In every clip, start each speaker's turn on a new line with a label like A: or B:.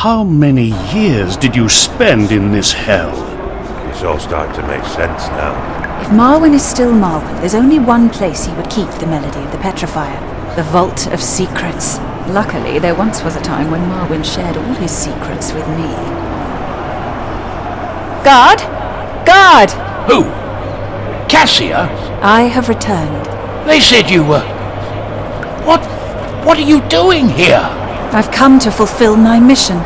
A: How many years did you spend in this hell?
B: It's all starting to make sense now.
C: If Marwyn is still Marwyn, there's only one place he would keep the melody of the petrifier. The Vault of Secrets. Luckily, there once was a time when Marwyn shared all his secrets with me. Guard! Guard!
D: Who? Cassia?
C: I have returned.
D: They said you were... What are you doing here?
C: I've come to fulfill my mission.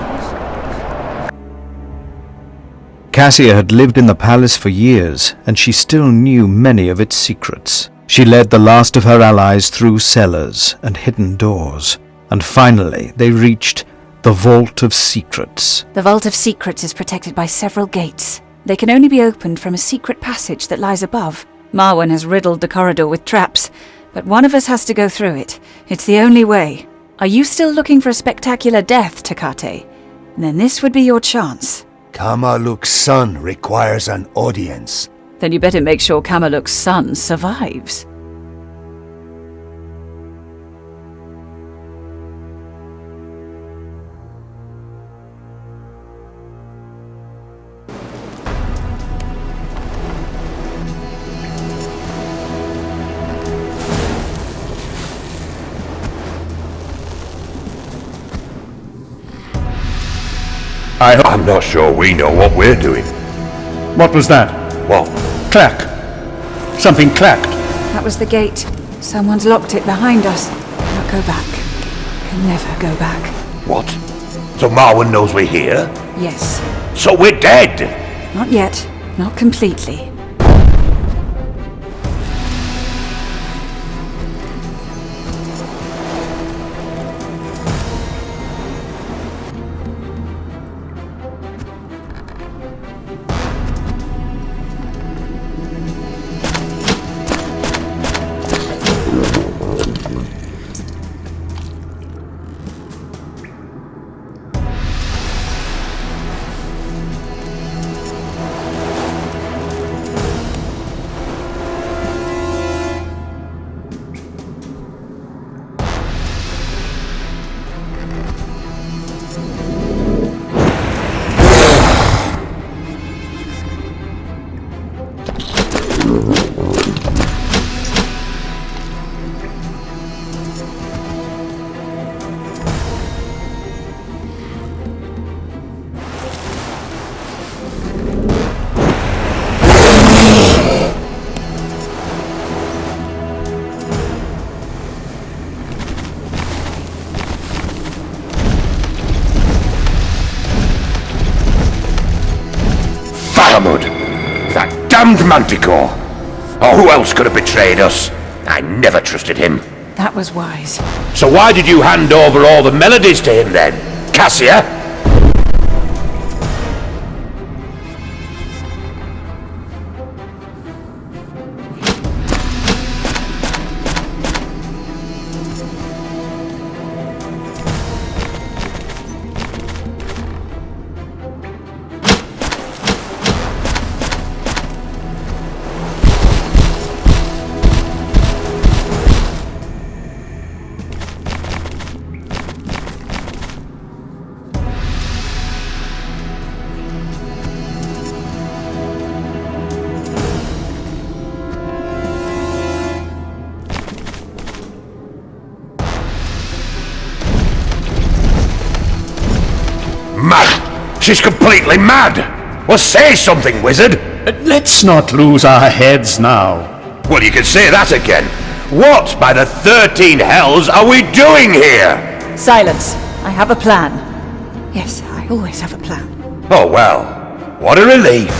E: Cassia had lived in the palace for years, and she still knew many of its secrets. She led the last of her allies through cellars and hidden doors, and finally they reached the Vault of Secrets.
C: The Vault of Secrets is protected by several gates. They can only be opened from a secret passage that lies above. Marwyn has riddled the corridor with traps, but one of us has to go through it. It's the only way. Are you still looking for a spectacular death, Takate? Then this would be your chance.
F: Kamaluk's son requires an audience.
C: Then you better make sure Kamaluk's son survives.
B: I'm not sure we know what we're doing.
A: What was that?
B: What?
A: Clack. Something clacked.
C: That was the gate. Someone's locked it behind us. Cannot go back. Can never go back.
B: What? So Marwyn knows we're here?
C: Yes.
B: So we're dead?
C: Not yet. Not completely.
B: That damned Manticore! Oh, who else could have betrayed us? I never trusted him.
C: That was wise.
B: So why did you hand over all the melodies to him then? Cassia? Mad! She's completely mad! Well, say something, wizard!
A: Let's not lose our heads now.
B: Well, you can say that again. What, by the 13 hells, are we doing here?
C: Silence. I have a plan. Yes, I always have a plan.
B: Oh, well. What a relief.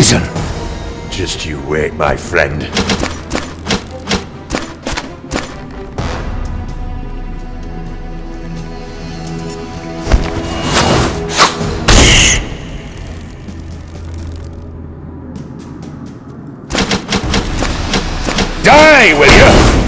F: poison.
B: Just you wait, my friend. Die, will you?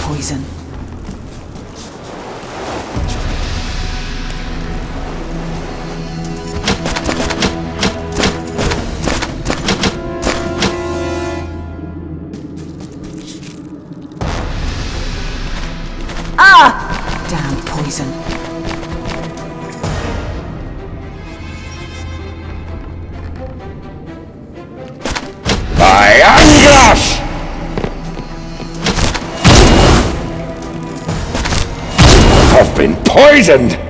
C: poison. Ah! Damn poison.
B: By Anglash! I've been poisoned!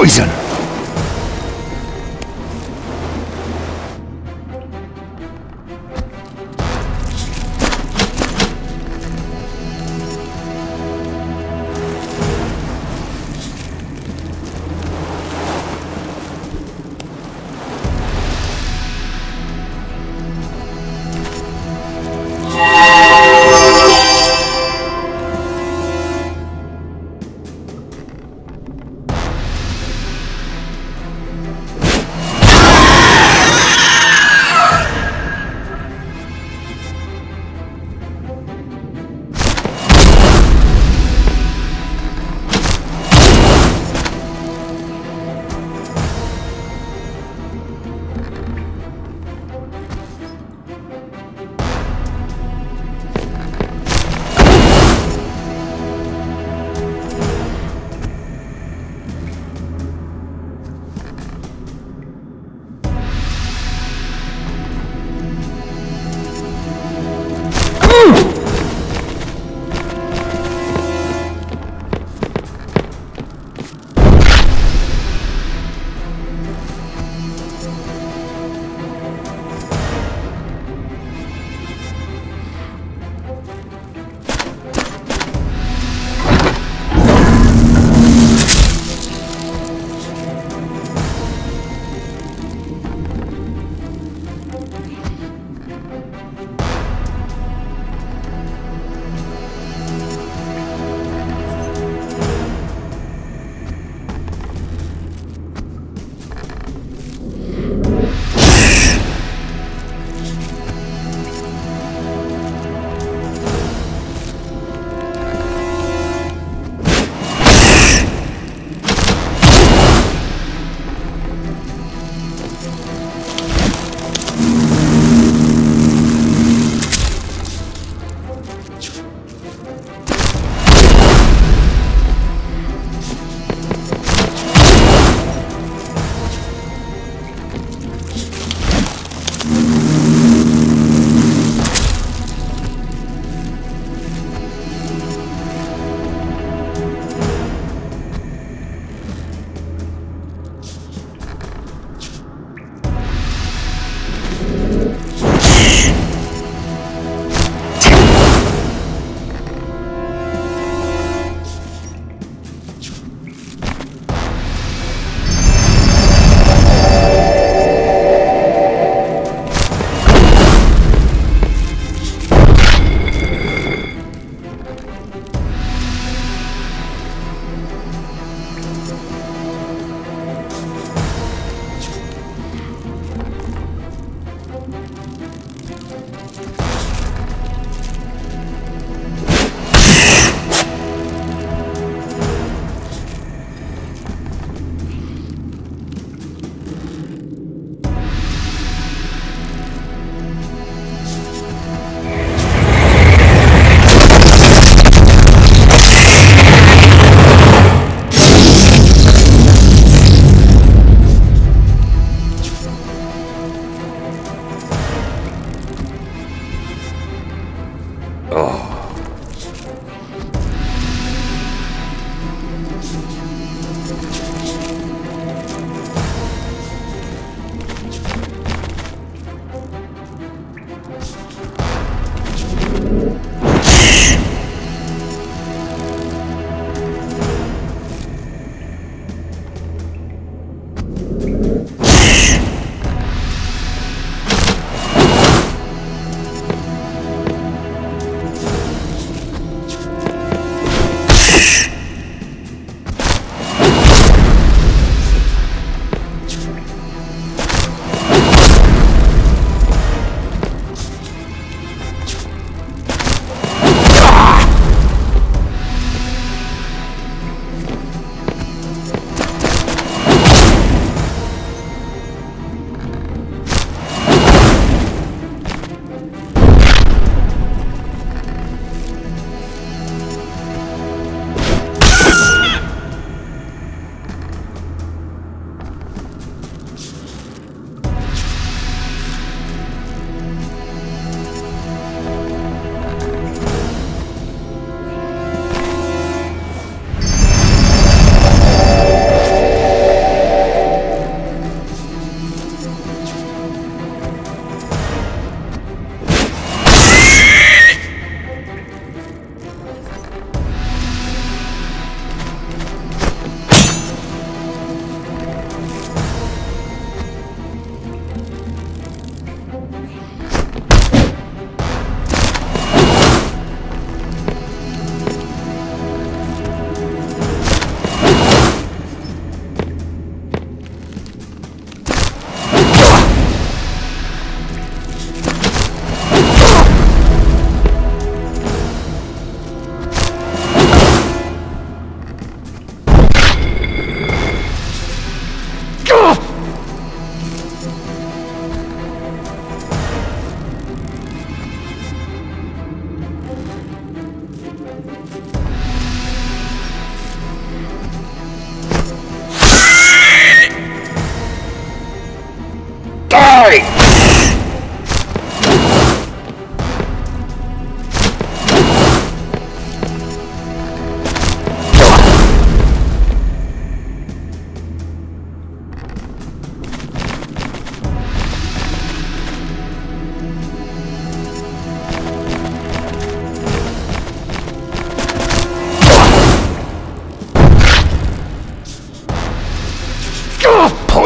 F: poison!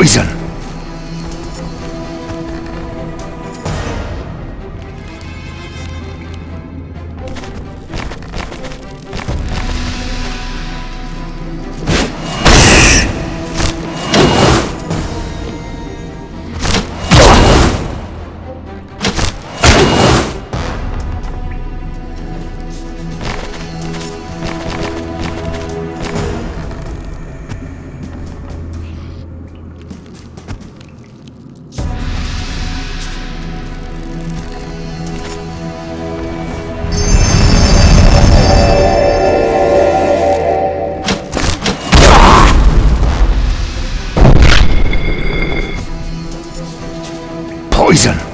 F: Poison! Poison!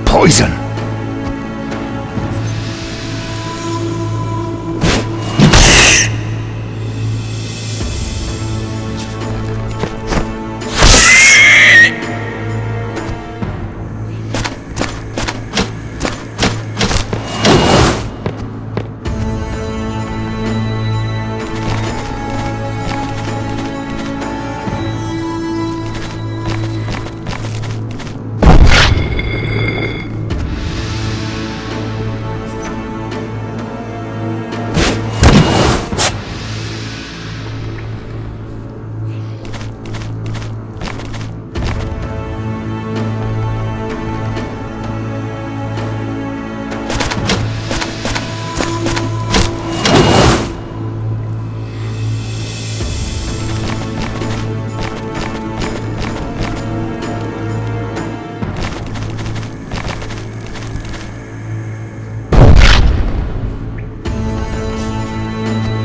F: Poison!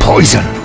F: Poison!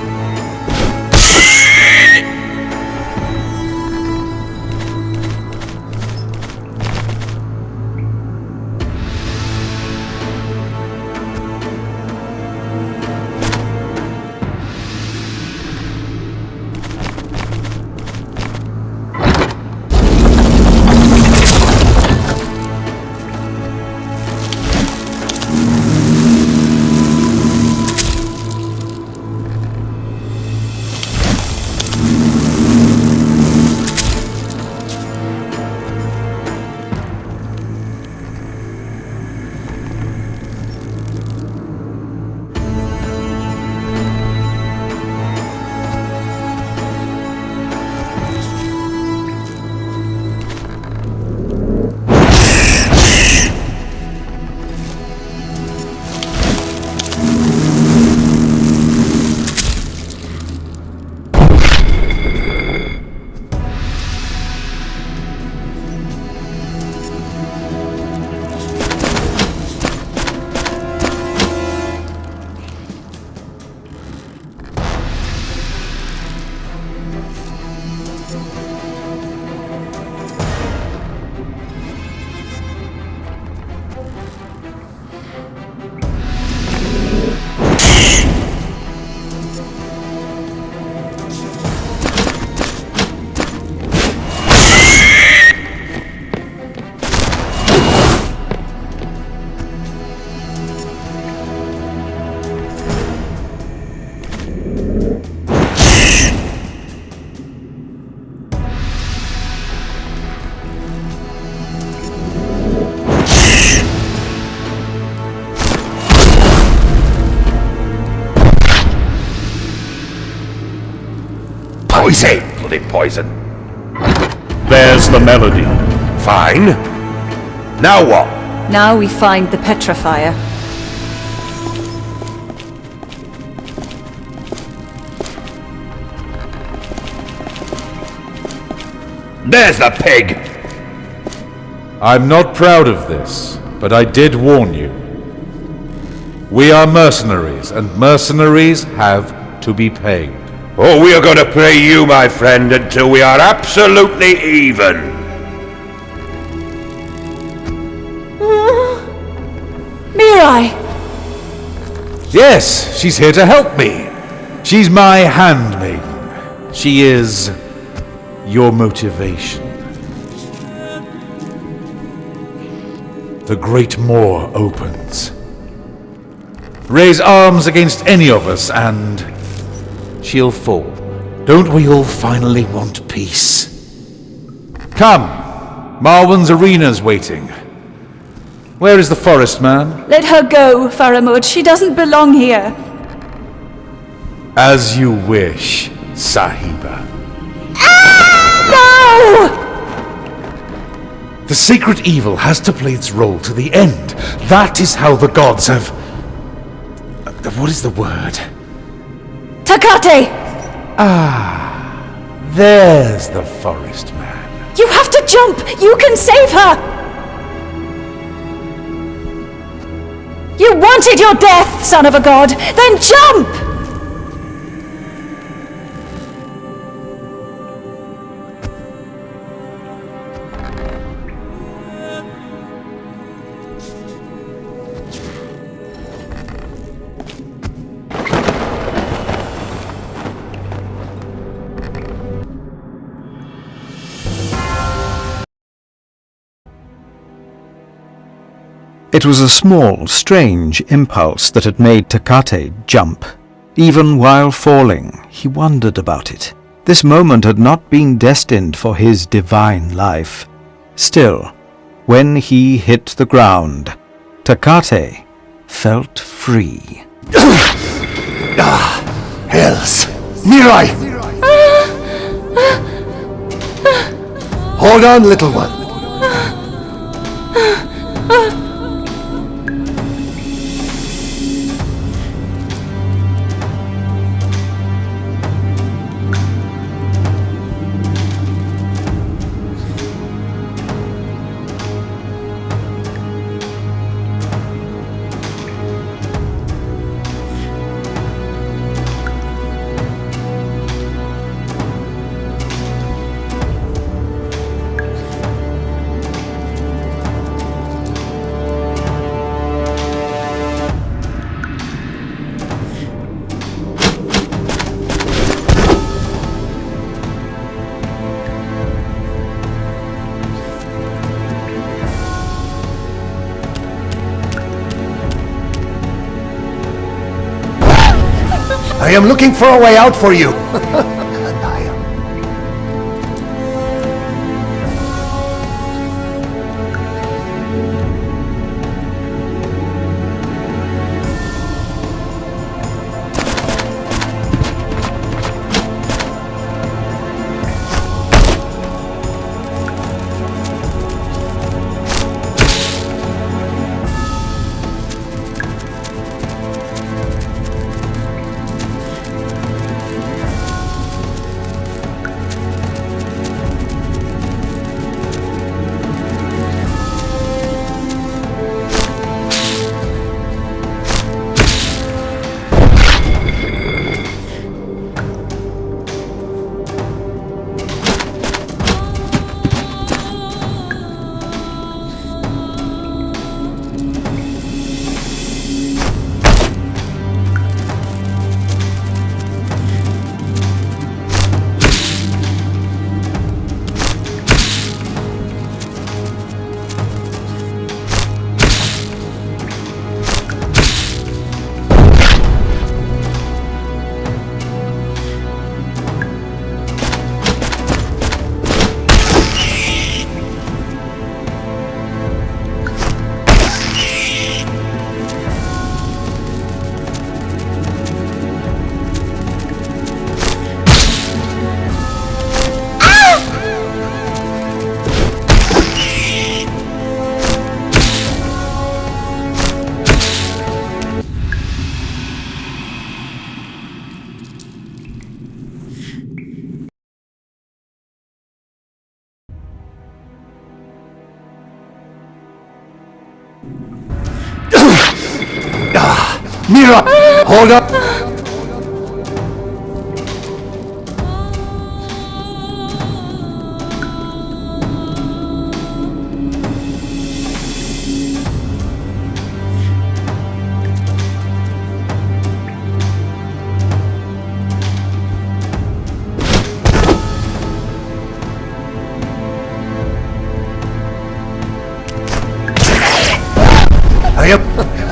B: Oh, he's a bloody poison.
A: There's the melody.
B: Fine. Now what?
C: Now we find the petrifier.
B: There's the pig!
G: I'm not proud of this, but I did warn you. We are mercenaries, and mercenaries have to be paid.
B: Oh, we are going to pay you, my friend, until we are absolutely even.
C: Mirai!
G: Yes, she's here to help me. She's my handmaiden. She is your motivation. The Great Moor opens. Raise arms against any of us and she'll fall. Don't we all finally want peace? Come, Marwan's arena's waiting. Where is the forest man?
C: Let her go, Faramud. She doesn't belong here.
G: As you wish, Sahiba.
C: No!
G: The sacred evil has to play its role to the end. That is how the gods have... what is the word?
C: Takate!
G: There's the forest man.
C: You have to jump! You can save her! You wanted your death, son of a god! Then jump!
E: It was a small, strange impulse that had made Takate jump. Even while falling, he wondered about it. This moment had not been destined for his divine life. Still, when he hit the ground, Takate felt free.
F: Hells! Mirai! Hold on, little one. I am looking for a way out for you. And I am. Mira! Hold up! I am...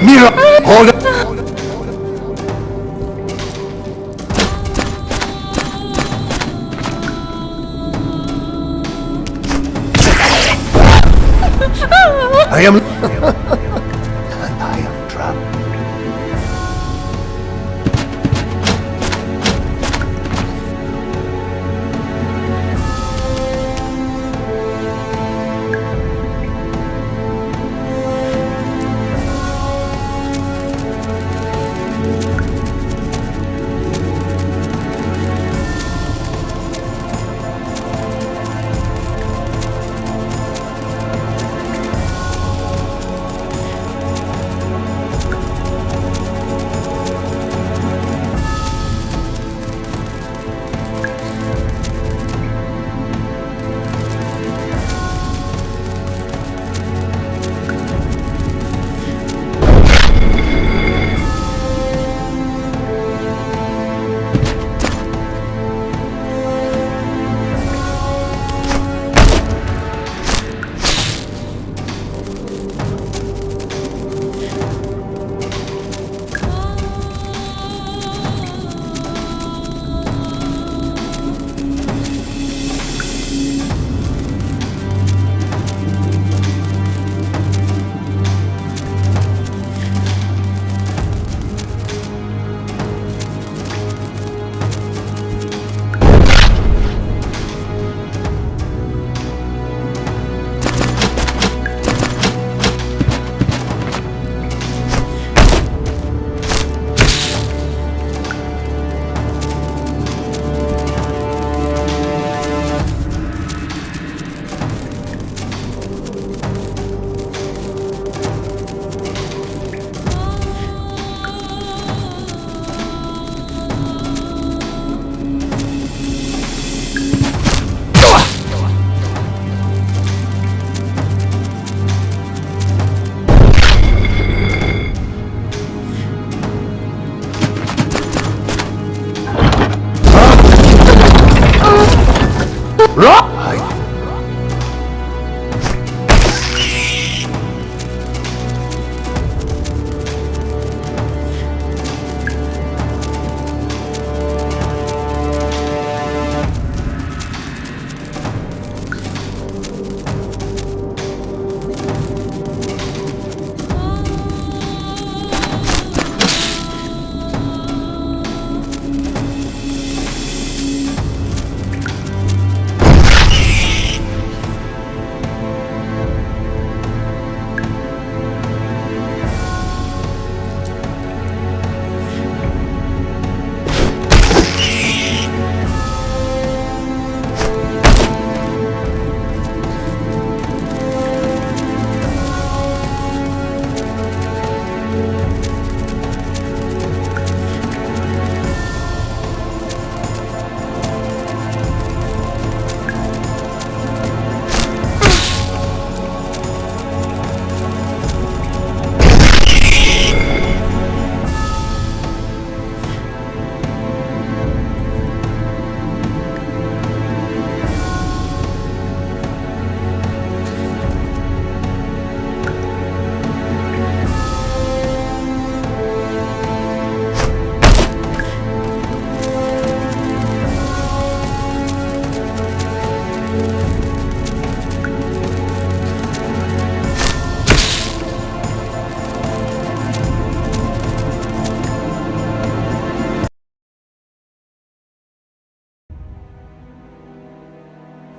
F: Mira! Hold up! I am... and I am trapped.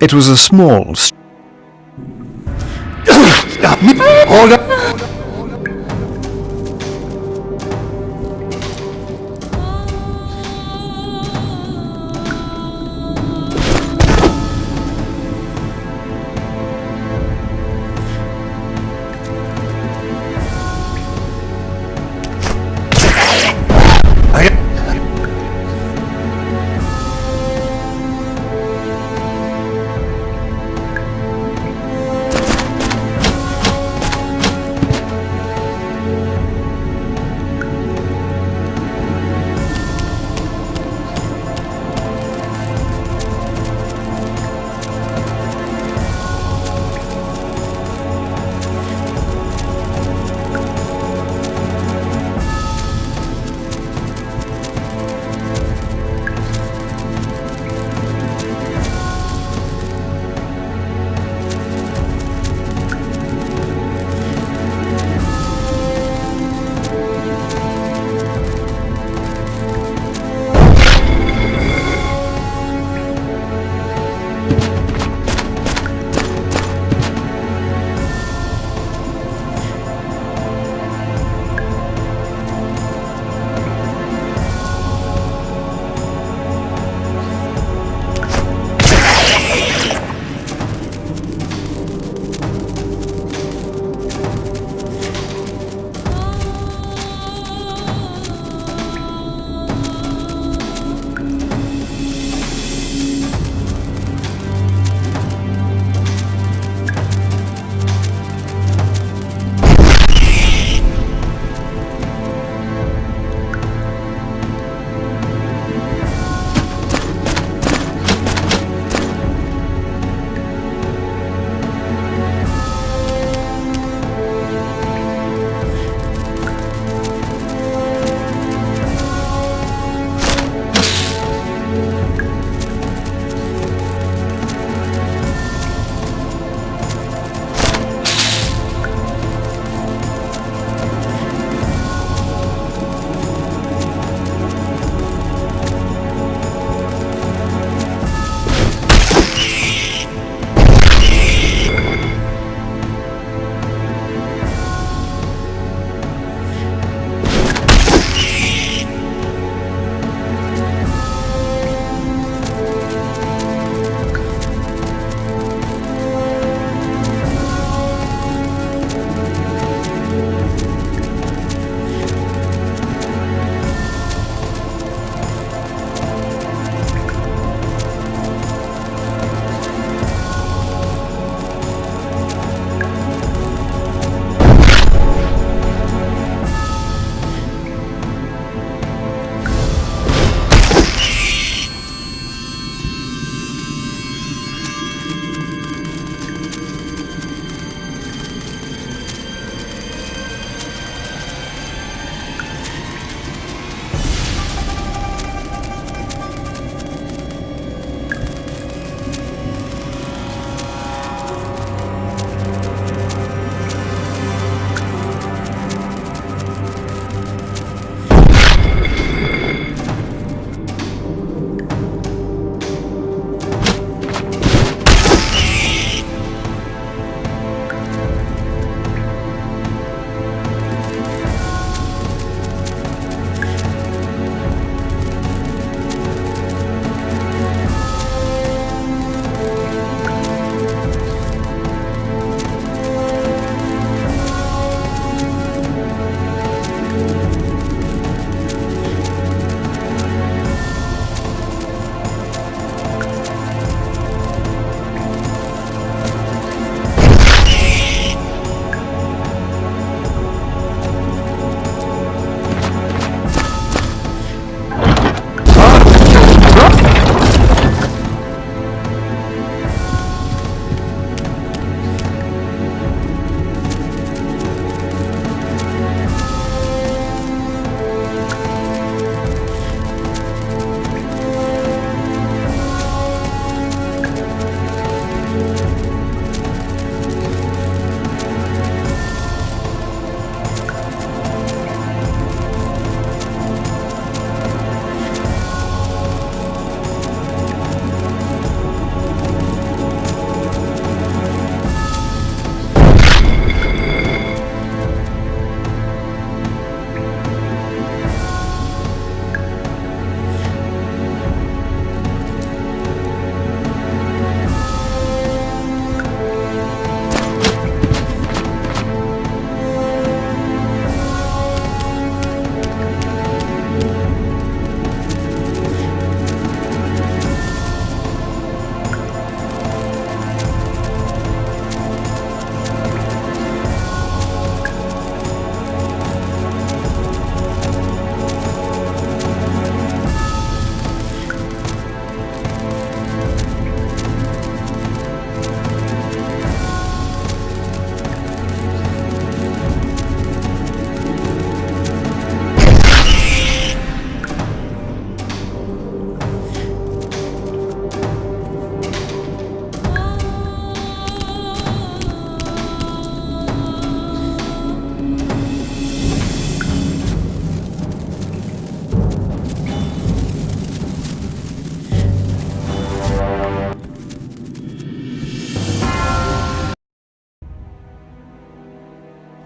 E: It was a small
F: Hold up!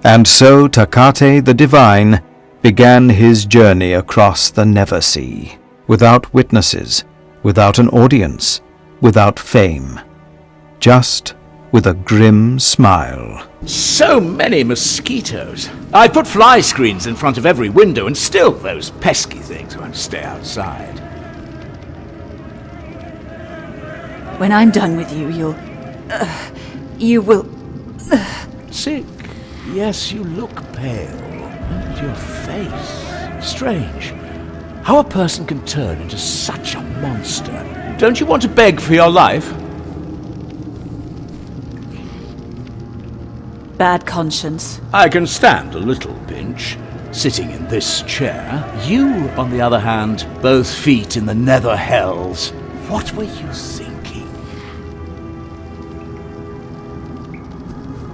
E: And so Takate the Divine began his journey across the Neversea, without witnesses, without an audience, without fame, just with a grim smile.
D: So many mosquitoes. I put fly screens in front of every window and still those pesky things won't stay outside.
C: When I'm done with you, you will...
D: Sick. Yes, you look pale. And your face. Strange. How a person can turn into such a monster. Don't you want to beg for your life?
C: Bad conscience.
D: I can stand a little pinch, sitting in this chair. You, on the other hand, both feet in the nether hells. What were you thinking?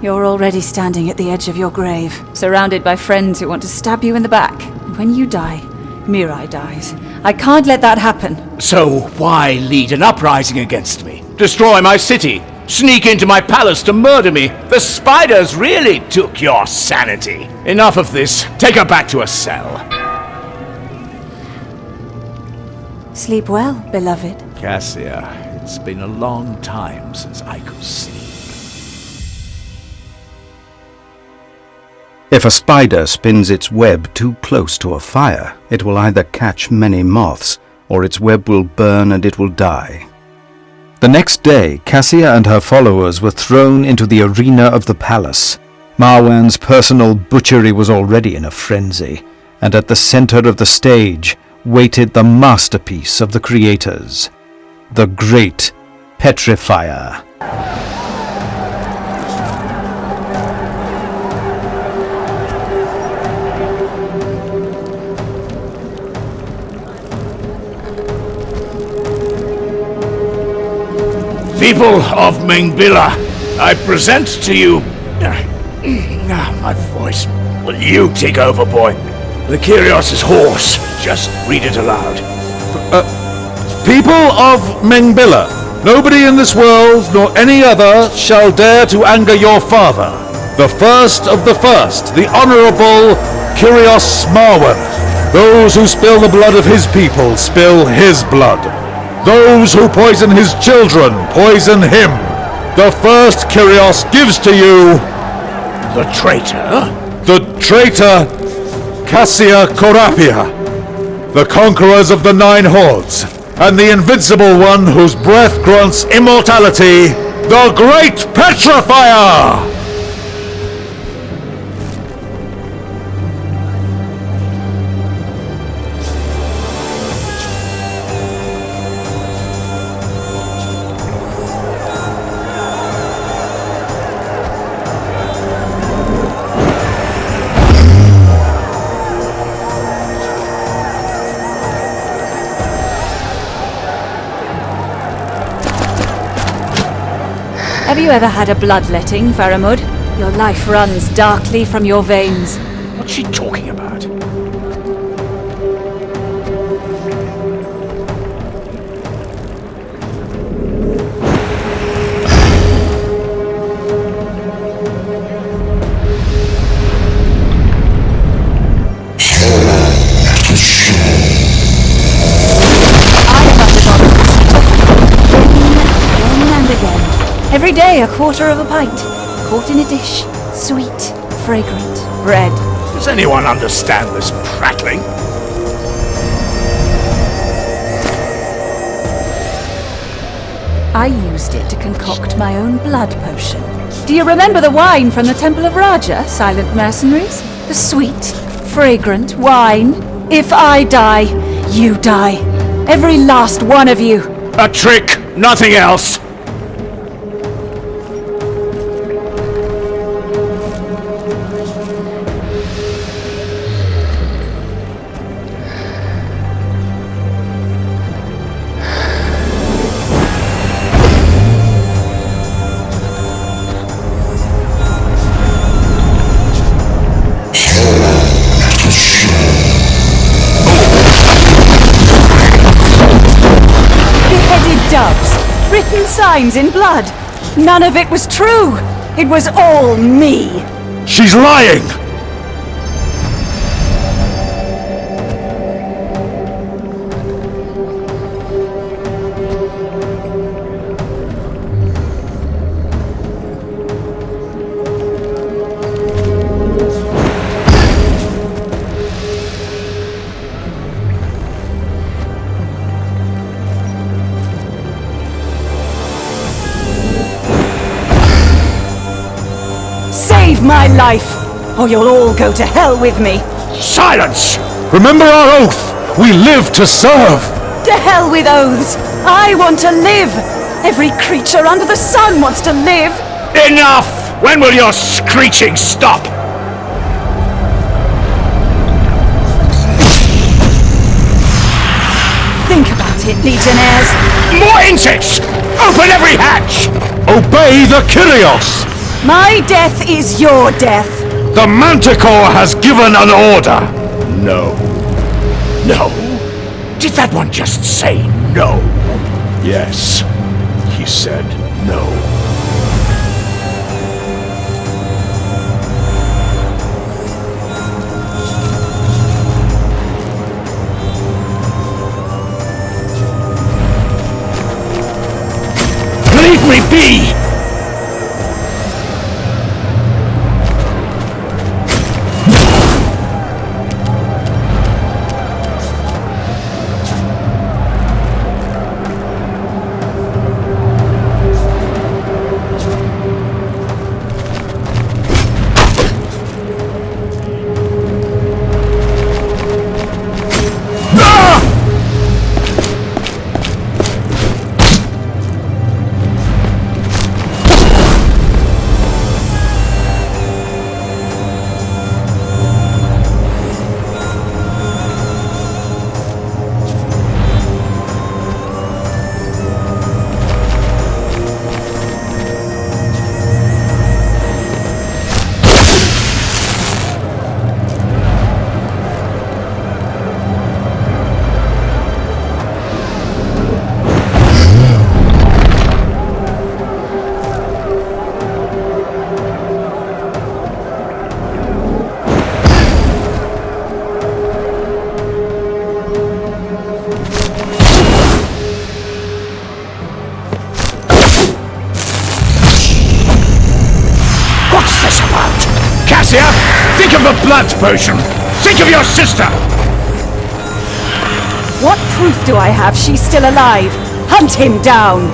C: You're already standing at the edge of your grave, surrounded by friends who want to stab you in the back. And when you die, Mirai dies. I can't let that happen.
D: So why lead an uprising against me? Destroy my city? Sneak into my palace to murder me? The spiders really took your sanity. Enough of this. Take her back to her cell.
C: Sleep well, beloved.
D: Cassia, it's been a long time since I could sleep.
E: If a spider spins its web too close to a fire, it will either catch many moths, or its web will burn and it will die. The next day, Cassia and her followers were thrown into the arena of the palace. Marwan's personal butchery was already in a frenzy, and at the center of the stage waited the masterpiece of the creators, the Great Petrifier.
D: People of Mengbilla, I present to you... my voice. Will you take over, boy? The Kyrios is hoarse. Just read it aloud.
G: People of Mengbilla, nobody in this world nor any other shall dare to anger your father, the first of the first, the Honorable Kyrios Marwan. Those who spill the blood of his people spill his blood. Those who poison his children poison him. The first Kyrios gives to you...
D: The traitor?
G: The traitor Cassia Corapia, the conquerors of the Nine Hordes, and the invincible one whose breath grants immortality, the Great Petrifier!
C: Have you ever had a bloodletting, Faramud? Your life runs darkly from your veins.
D: What's she talking about?
C: Every day a quarter of a pint, caught in a dish, sweet, fragrant bread.
D: Does anyone understand this prattling?
C: I used it to concoct my own blood potion. Do you remember the wine from the Temple of Raja, silent mercenaries? The sweet, fragrant wine. If I die, you die. Every last one of you.
D: A trick, nothing else.
C: Doves, written signs in blood. None of it was true. It was all me.
G: She's lying!
C: Save my life, or you'll all go to hell with me.
G: Silence! Remember our oath! We live to serve!
C: To hell with oaths! I want to live! Every creature under the sun wants to live!
B: Enough! When will your screeching stop?
C: Think about it, Legionnaires.
B: More insects! Open every hatch!
G: Obey the Kyrios!
C: My death is your death.
G: The Manticore has given an order!
B: No. No? Did that one just say no?
D: Yes, he said no.
B: Leave me be! Cassia, think of the blood potion! Think of your sister!
C: What proof do I have she's still alive? Hunt him down!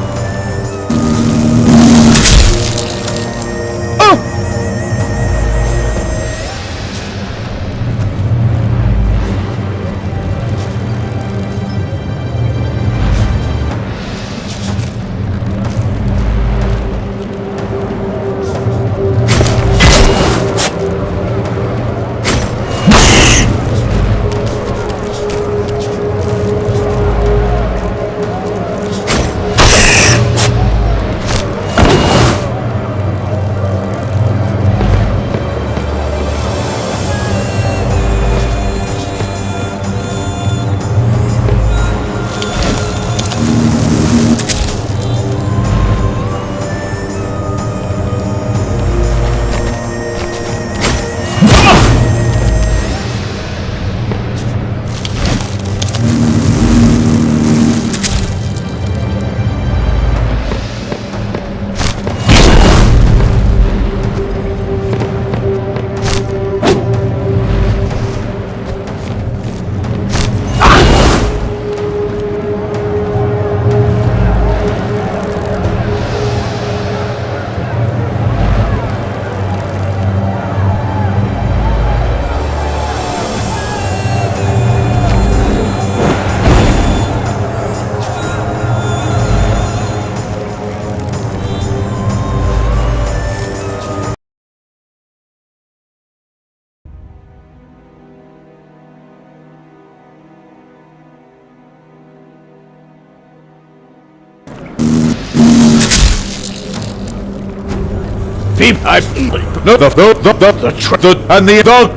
G: And the dog.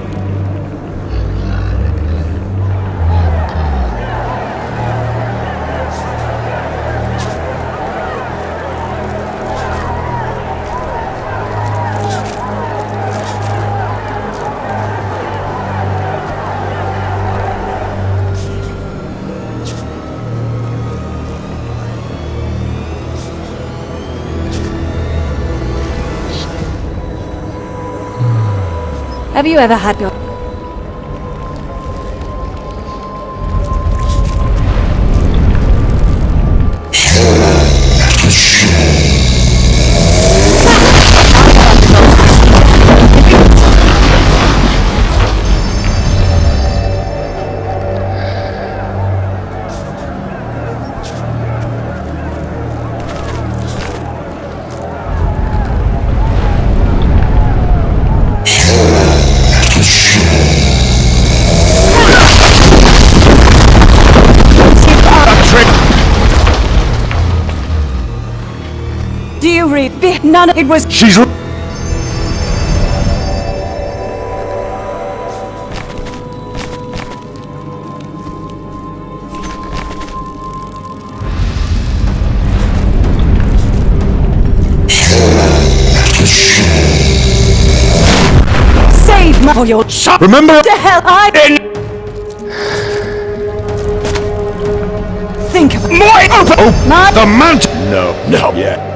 C: Have you ever had your... Do you read? None. It was...
A: She's...
C: Save my... For your...
A: Son! Remember...
C: The hell I... Think of it.
A: Oh, the mountain! No, yeah.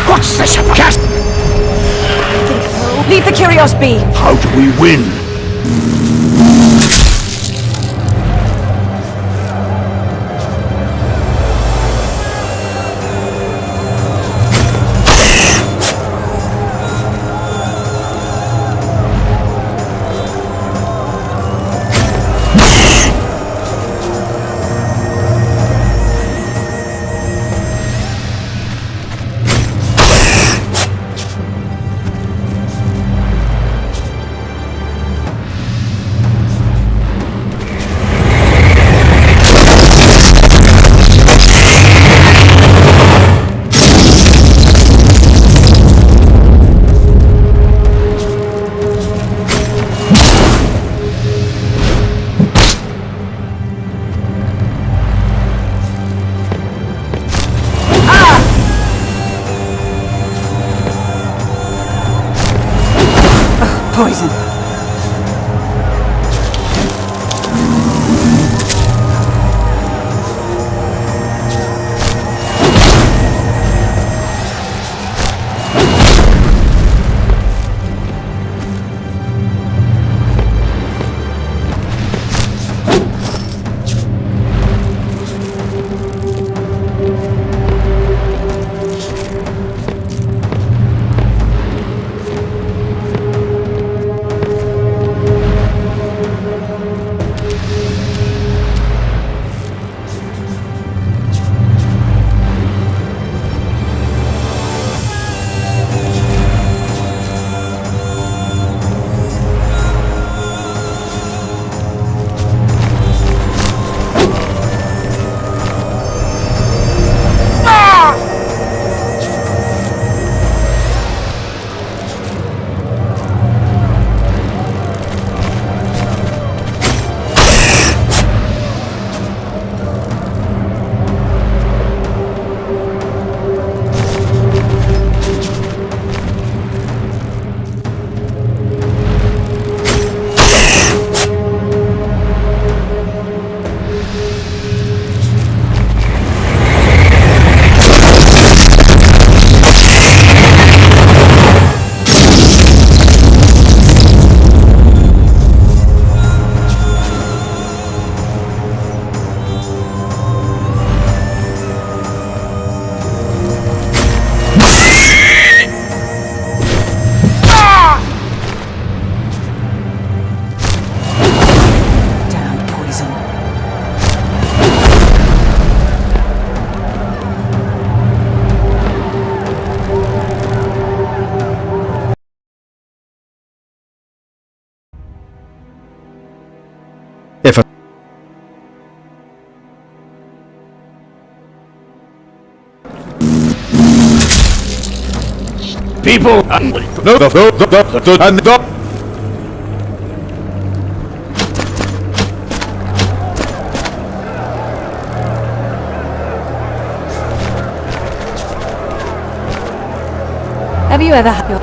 B: What's this about?
C: Leave the Curios be.
A: How do we win?
C: Poison.
B: People!
C: Have you ever had your...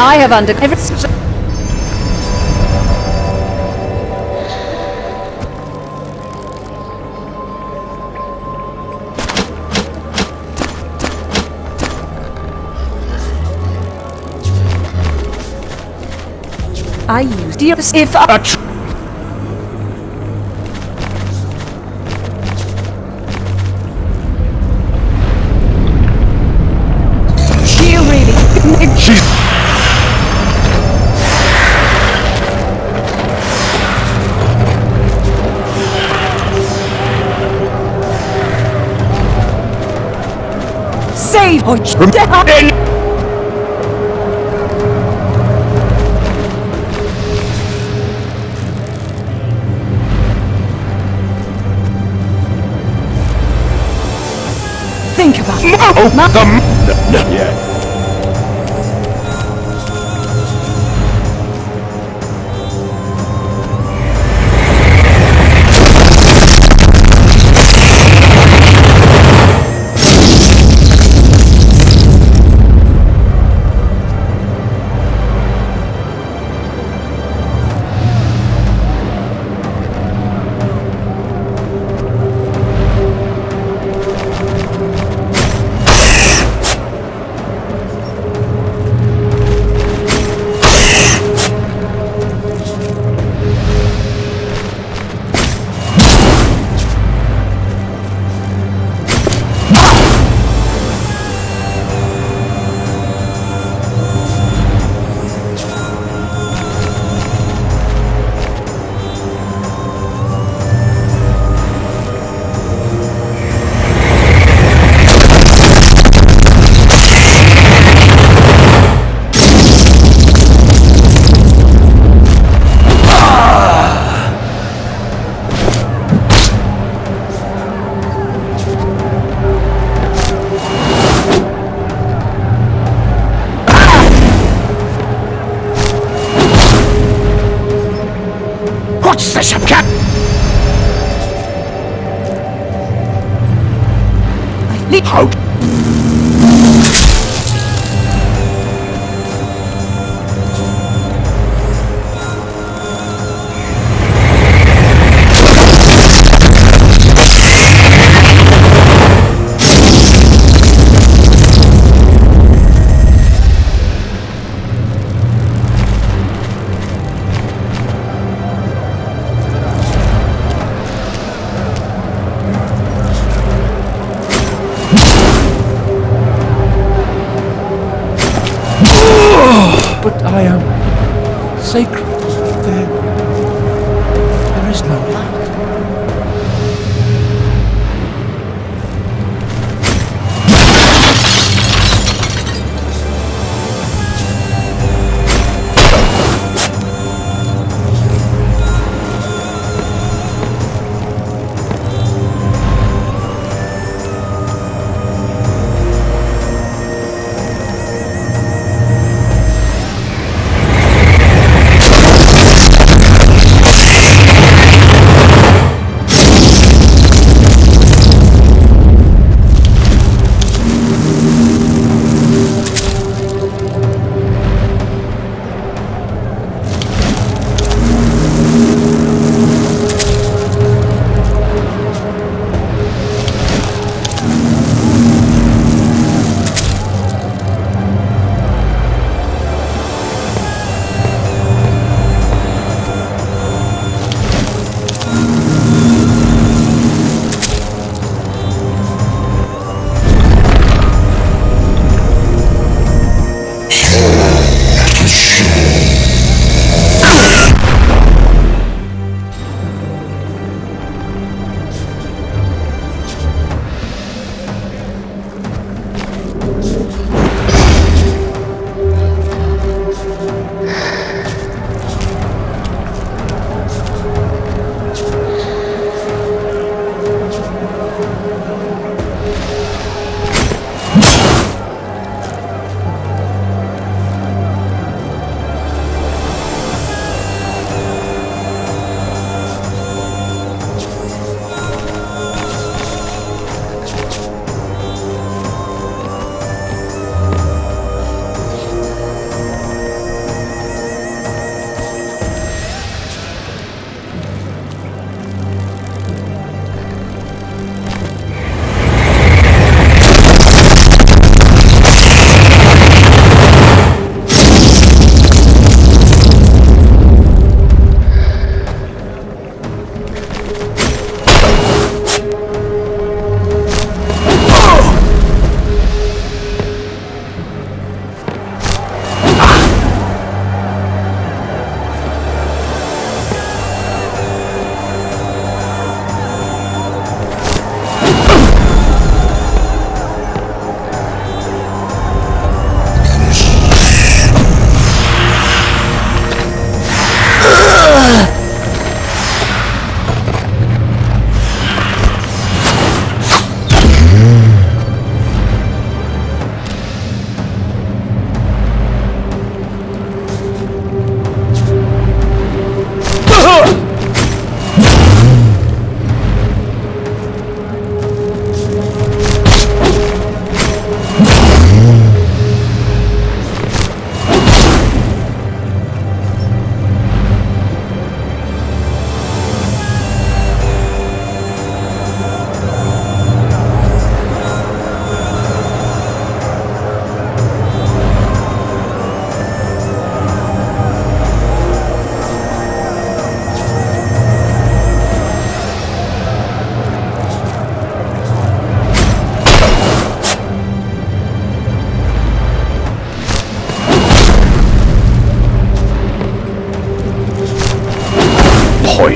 C: I have undercover... I used you if I... You really...
B: She's...
C: Save or... Think about it.
B: Yeah. What's this, Cap? How?
D: But I am sacred. There is no light.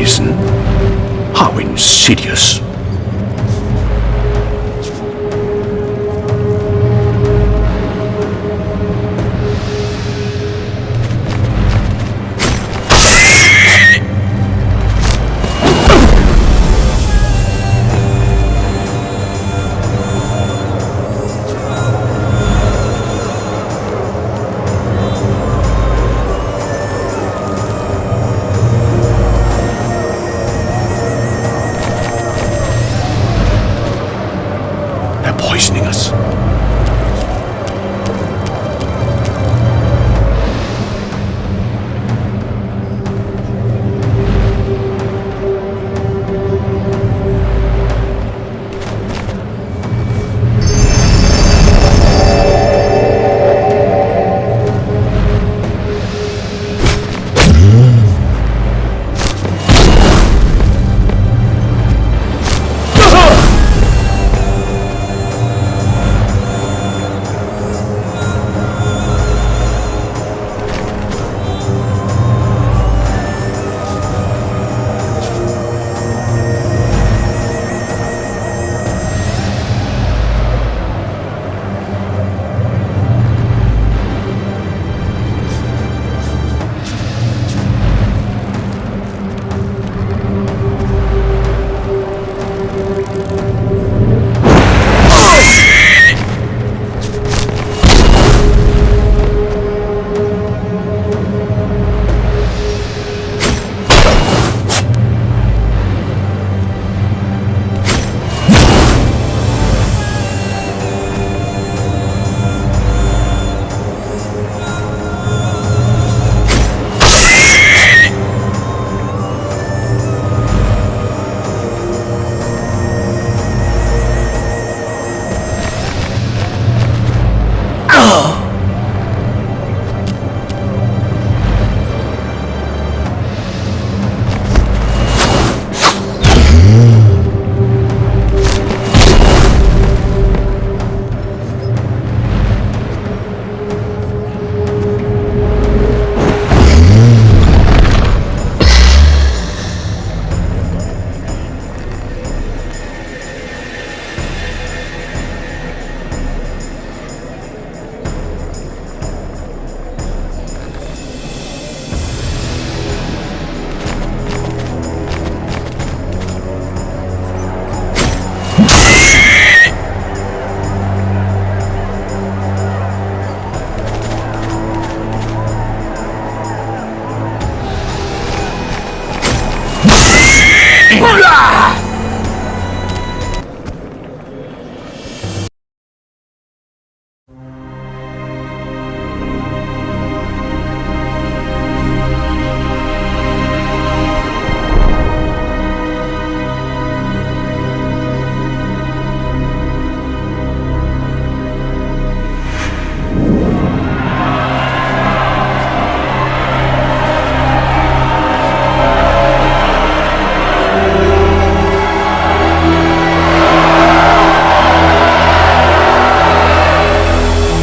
A: Poison? How insidious. Poisoning us.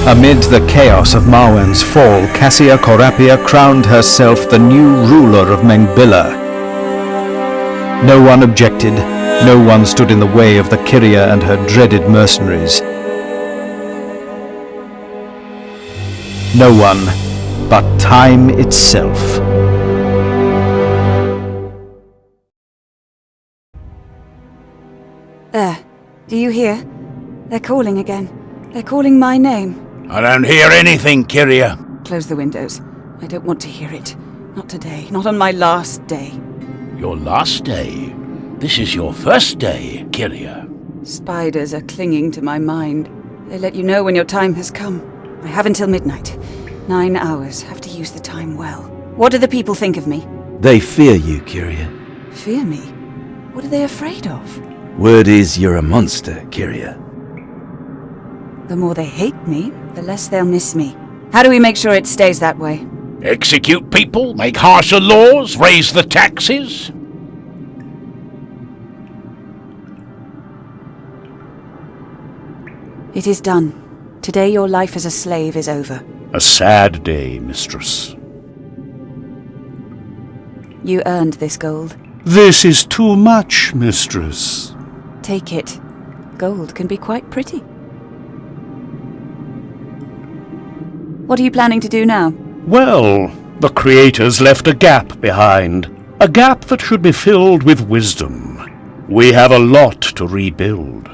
E: Amid the chaos of Marwen's fall, Cassia Corapia crowned herself the new ruler of Mengbilla. No one objected, no one stood in the way of the Kyria and her dreaded mercenaries. No one but time itself.
C: There. Do you hear? They're calling again. They're calling my name.
B: I don't hear anything, Kyria.
C: Close the windows. I don't want to hear it. Not today. Not on my last day.
A: Your last day? This is your first day, Kyria.
C: Spiders are clinging to my mind. They let you know when your time has come. I have until midnight. 9 hours. Have to use the time well. What do the people think of me?
H: They fear you, Kyria.
C: Fear me? What are they afraid of?
H: Word is you're a monster, Kyria.
C: The more they hate me, the less they'll miss me. How do we make sure it stays that way?
B: Execute people, make harsher laws, raise the taxes.
C: It is done. Today your life as a slave is over.
A: A sad day, mistress.
C: You earned this gold.
I: This is too much, mistress.
C: Take it. Gold can be quite pretty. What are you planning to do now?
I: Well, the creators left a gap behind. A gap that should be filled with wisdom. We have a lot to rebuild.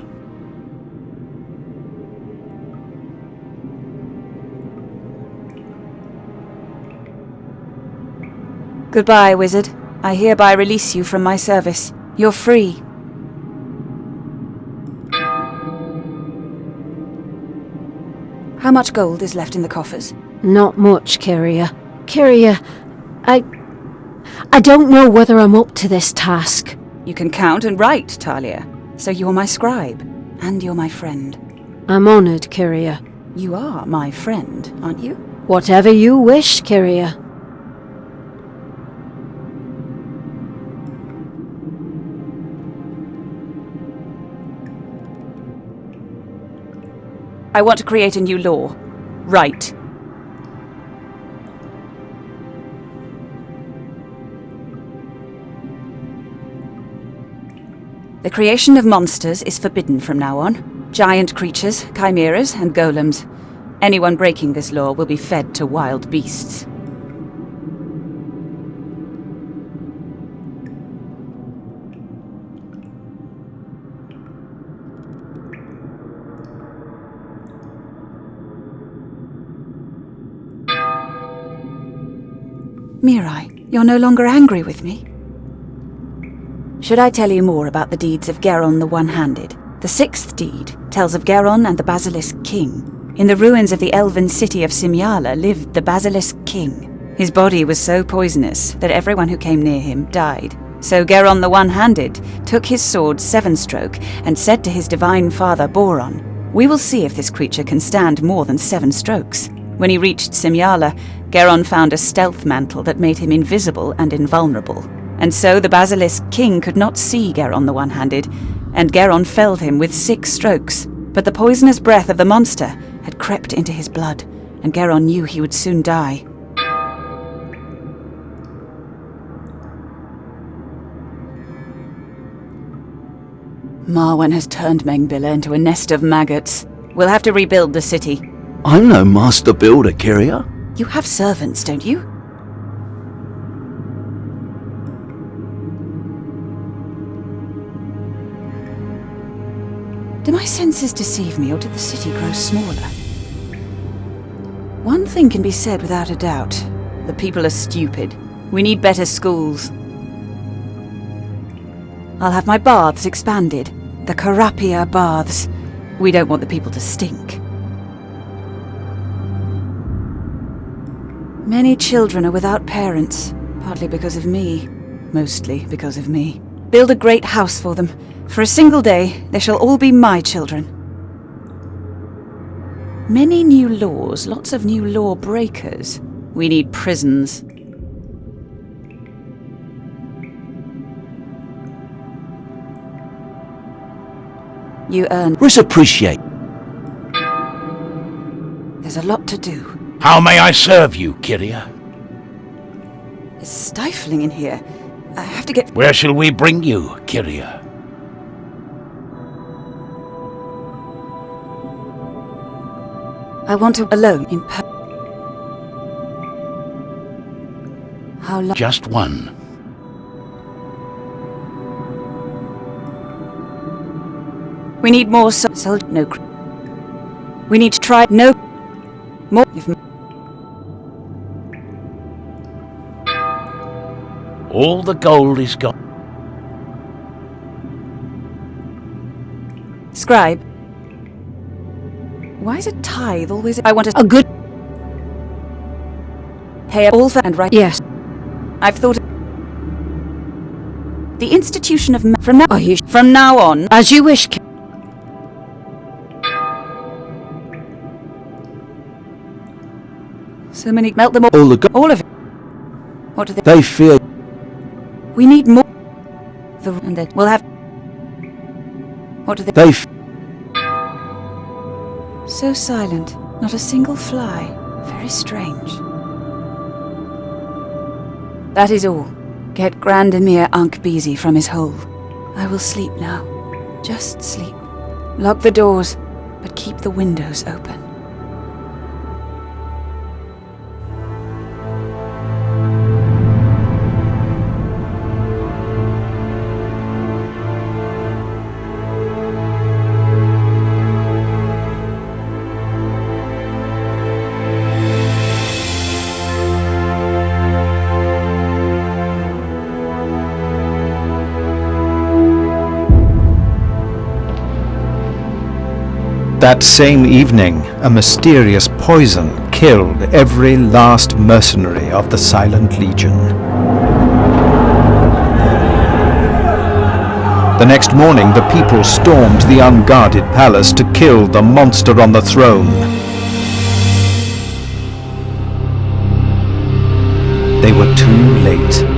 C: Goodbye, wizard. I hereby release you from my service. You're free. How much gold is left in the coffers?
J: Not much, Kyria. Kyria, I don't know whether I'm up to this task.
C: You can count and write, Talia. So you're my scribe. And you're my friend.
J: I'm honored, Kyria.
C: You are my friend, aren't you?
J: Whatever you wish, Kyria.
C: I want to create a new law. Right. The creation of monsters is forbidden from now on. Giant creatures, chimeras, and golems. Anyone breaking this law will be fed to wild beasts. Mirai, you're no longer angry with me? Should I tell you more about the deeds of Geron the One-Handed? The sixth deed tells of Geron and the Basilisk King. In the ruins of the elven city of Simyala lived the Basilisk King. His body was so poisonous that everyone who came near him died. So Geron the One-Handed took his sword Sevenstroke and said to his divine father Boron, "We will see if this creature can stand more than 7 strokes." When he reached Simyala, Geron found a stealth mantle that made him invisible and invulnerable. And so the Basilisk King could not see Geron the One-Handed, and Geron felled him with 6 strokes. But the poisonous breath of the monster had crept into his blood, and Geron knew he would soon die. Marwan has turned Mengbilla into a nest of maggots. We'll have to rebuild the city.
H: I'm no master builder, Kyria.
C: You have servants, don't you? Do my senses deceive me, or did the city grow smaller? One thing can be said without a doubt. The people are stupid. We need better schools. I'll have my baths expanded. The Karapia baths. We don't want the people to stink. Many children are without parents, partly because of me, mostly because of me. Build a great house for them. For a single day, they shall all be my children. Many new laws, lots of new law breakers. We need prisons. You earn.
H: Reciprocate.
C: There's a lot to do.
A: How may I serve you, Kyria?
C: It's stifling in here. I have to get...
A: Where shall we bring you, Kyria?
C: I want to alone in How long?
A: Just one.
C: We need more no. We need to try no more.
A: All the gold is gone.
C: Scribe. Why is a tithe always? I want a good. Pay all for and right.
J: Yes.
C: I've thought. The institution of from now. From now on,
J: As you wish.
C: So many. Melt them all. All of it. What do they?
H: They fear.
C: We need more. And then we'll have. What do they?
H: They.
C: So silent. Not a single fly. Very strange. That is all. Get Grandemir Ankh-Bizi from his hole. I will sleep now. Just sleep. Lock the doors, but keep the windows open.
E: That same evening, a mysterious poison killed every last mercenary of the Silent Legion. The next morning, the people stormed the unguarded palace to kill the monster on the throne. They were too late.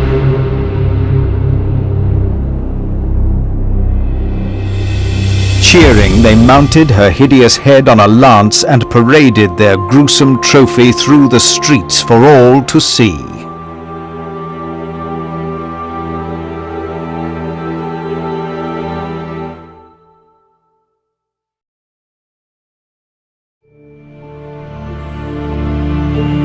E: Cheering, they mounted her hideous head on a lance and paraded their gruesome trophy through the streets for all to see.